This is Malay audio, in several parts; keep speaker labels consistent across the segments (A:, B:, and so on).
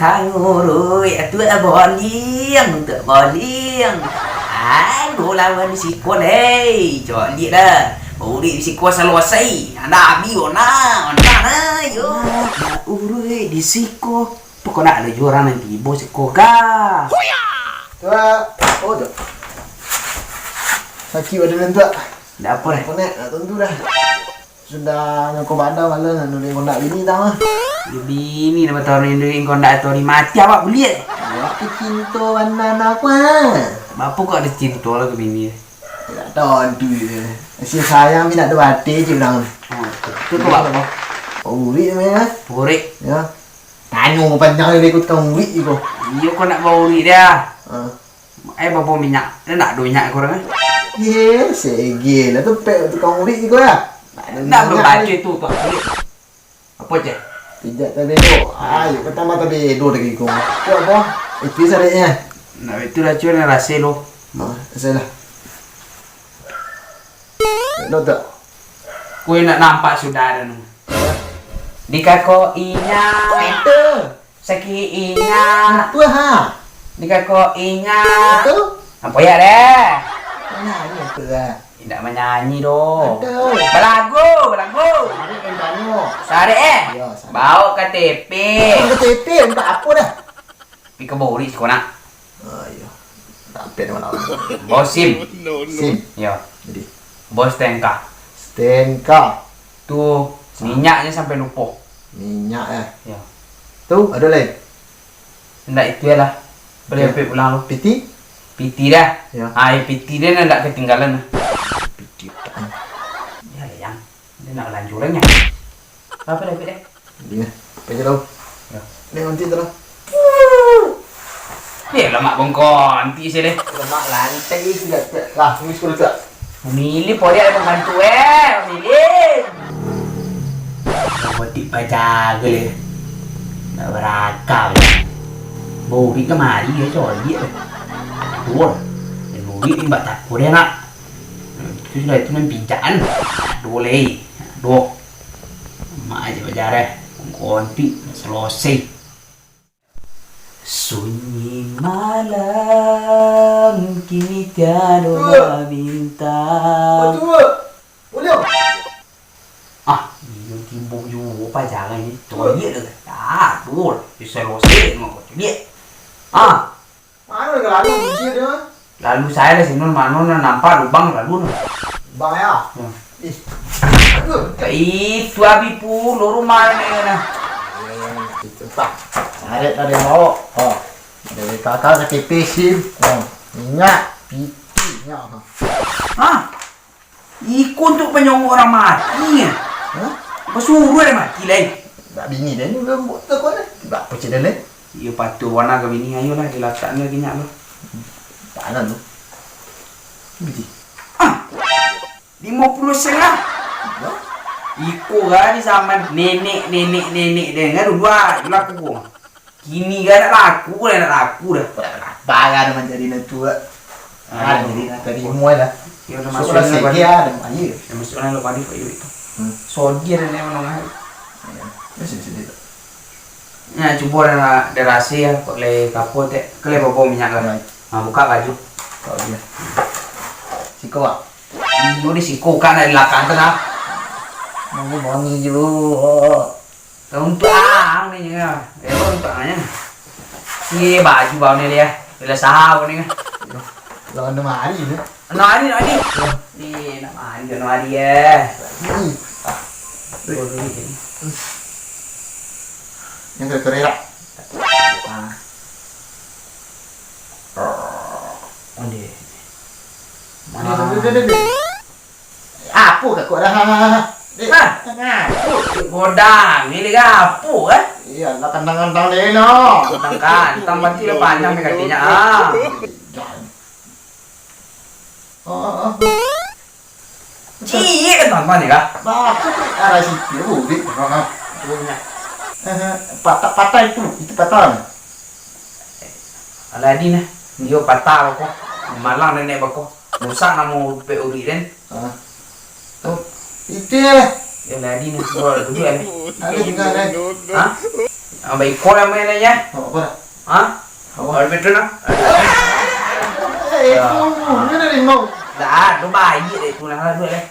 A: Kangurui tu boling tu boling. Ai bola wan si ko lei. Cho liệt dah. Uri si ko selesai. Anda abi ona na yo. Urui di siko. Pokoknya ada juara nanti bos siko ka.
B: Tua, oh dah. Sakit badan tu.
A: Dah apa dah?
B: Konek, tentu dah. Sudah yang kau bandar malah nulis kondak ini tahu mah.
A: Bini nama tahun ini kondak tahun ini mati awak beli.
B: Aku cinta warna apa?
A: Bapa kok ada cinta lah ke bini?
B: Tak tahu tu dia. Si sayang minat ada batik je bilang.
A: Tu kau apa?
B: Uri mana?
A: Urik.
B: Ya. Tanya panjang dia ikut kau uri je kau.
A: Iyo kau nak bawa urik dia. Bapa minyak. Dia nak do minyak korang kan?
B: Ye, segel lah tu pek tu kau uri je kau ya.
A: Nak berbaca tu tu. Apa je?
B: Pijak tadi tu. Ayo pertama tadi dua lagi kau. Tu apa? Itu sahaja.
A: Nah itu lah cuy rasa lo.
B: Salah. Lo tak?
A: Kau nak nampak saudara nu. Di kako inya.
B: Itu.
A: Sakit inya.
B: Apa ha?
A: Di kako inya.
B: Itu.
A: Apa ya deh?
B: Mana ni apa lah?
A: Tidak menyanyi doh.
B: Aduh.
A: Belagu.
B: Hari yang tanya.
A: Sare
B: Ya, sare.
A: Bawa KTP.
B: KTP untuk apa dah?
A: Pi ke bori sekolah.
B: Ayo. Tak apa mana orang.
A: Bawa SIM.
B: SIM.
A: Ya.
B: Jadi
A: Bawa STNK.
B: STNK.
A: Tu minyaknya sampai lupa.
B: Minyak
A: Ya.
B: Tu ada lain.
A: Hendak itu ya lah. Boleh
B: Ya.
A: pergi pulang lu.
B: PT.
A: PT dah.
B: Ya.
A: PT dia nak ketinggalan.
B: PT tak.
A: Ya yang. Dia nak lanjurannya. Apa dah deh?
B: Dia. Pergi tahu.
A: Ya.
B: Dia nanti tu lah.
A: Dia lemak bongkon. Nanti saya deh.
B: Lemak lantai sudah tak. Lah, ni sekolah tak.
A: Memilih poli ada pembantu memilih. Buatik baca ke nak berakal. Bori kemari ya coy dia. Dua. Dan bori ni mbak tak boleh nak. Itu sudah itu mempincaan. Boleh. Dua. Mak aja baca deh. Konti selesai. Sunyi malam kini tiada bintang.
B: Boleh.
A: Yung timbuk yung apa jangan ni. Coba dia dah. Dah, betul. Bisa selesai mau kau dia.
B: Mana nak lalu dia dia?
A: Lalu saya dah sini mana nampak lubang lalu.
B: Bang ya. Ih. Aduh.
A: Itu abi pu rumah ni na.
B: Itu tak. Cari dari mau. Oh. Dari kakak KTP SIM. Oh. Minyak. PT nya.
A: Ikut untuk penyongok orang mati ya. Bersuruh dia mati lain.
B: Tak bini dia ni belum buat tu kau ni. Tak apa cerita ni.
A: Ia patut warna ke bini ayolah dilatak ni lagi nyak lu.
B: Tak ada tu. Biji.
A: 50 setengah. Ikut kan di zaman nenek dengan dua laku. Kini kan nak laku dah.
B: Bagai dengan jadi nantu lah. Jadi nak tadi semua lah.
A: Ya dah
B: Masuk
A: masuk
B: lah sekia dan air.
A: yang masuk dalam lupa di kayu itu. Sodi dan yang mana
B: Sini tu.
A: Nah, cuba dah rasa ya, boleh kapot dek. Kele bawa minyak kan. Buka baju.
B: Kau dia. Siko ah.
A: Iyo ni siko kan dari belakang tu dah.
B: Mau wangi je.
A: Tumpang ni ya. Tumpangnya. Si baju bau ni dia. Bila sahau ni kan.
B: Lawan nama hari ni.
A: Nari. Ni nama hari ya.
B: Yang terkerak.
A: Onde.
B: Apa kat kau dah?
A: Godang, ni lega apa eh?
B: Iya, lah kandang-kandang dia no.
A: Kan, tambah dia panjang ni katanya Cik kan ni kah?
B: Bapak arah situ udik. Patah itu patah.
A: Aladin eh. Dia patah aku. Malang nenek bako. Musak namu PUD kan.
B: Itu ya.
A: Ya Aladin eh. Dua ni.
B: Ada juga ada.
A: Baik kau yang main aja.
B: Apa?
A: Hah? Awak betul nak?
B: Ini dari mau.
A: Dah, tu bayi deh tu lah tu deh.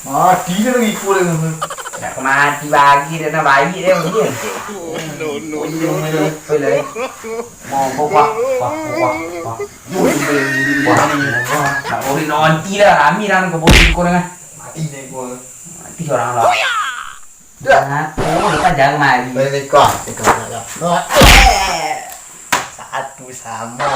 B: Mati dia lagi kurang.
A: Nak mati bagi dia nak bayi dia mungkin. No. Boleh. Mau wah. Tak boleh nanti dah kami dah kau boleh kau dengan.
B: Mati deh gua.
A: Mati orang lah. Dah, kau lepas jangan mari.
B: Balik kau. Satu sama.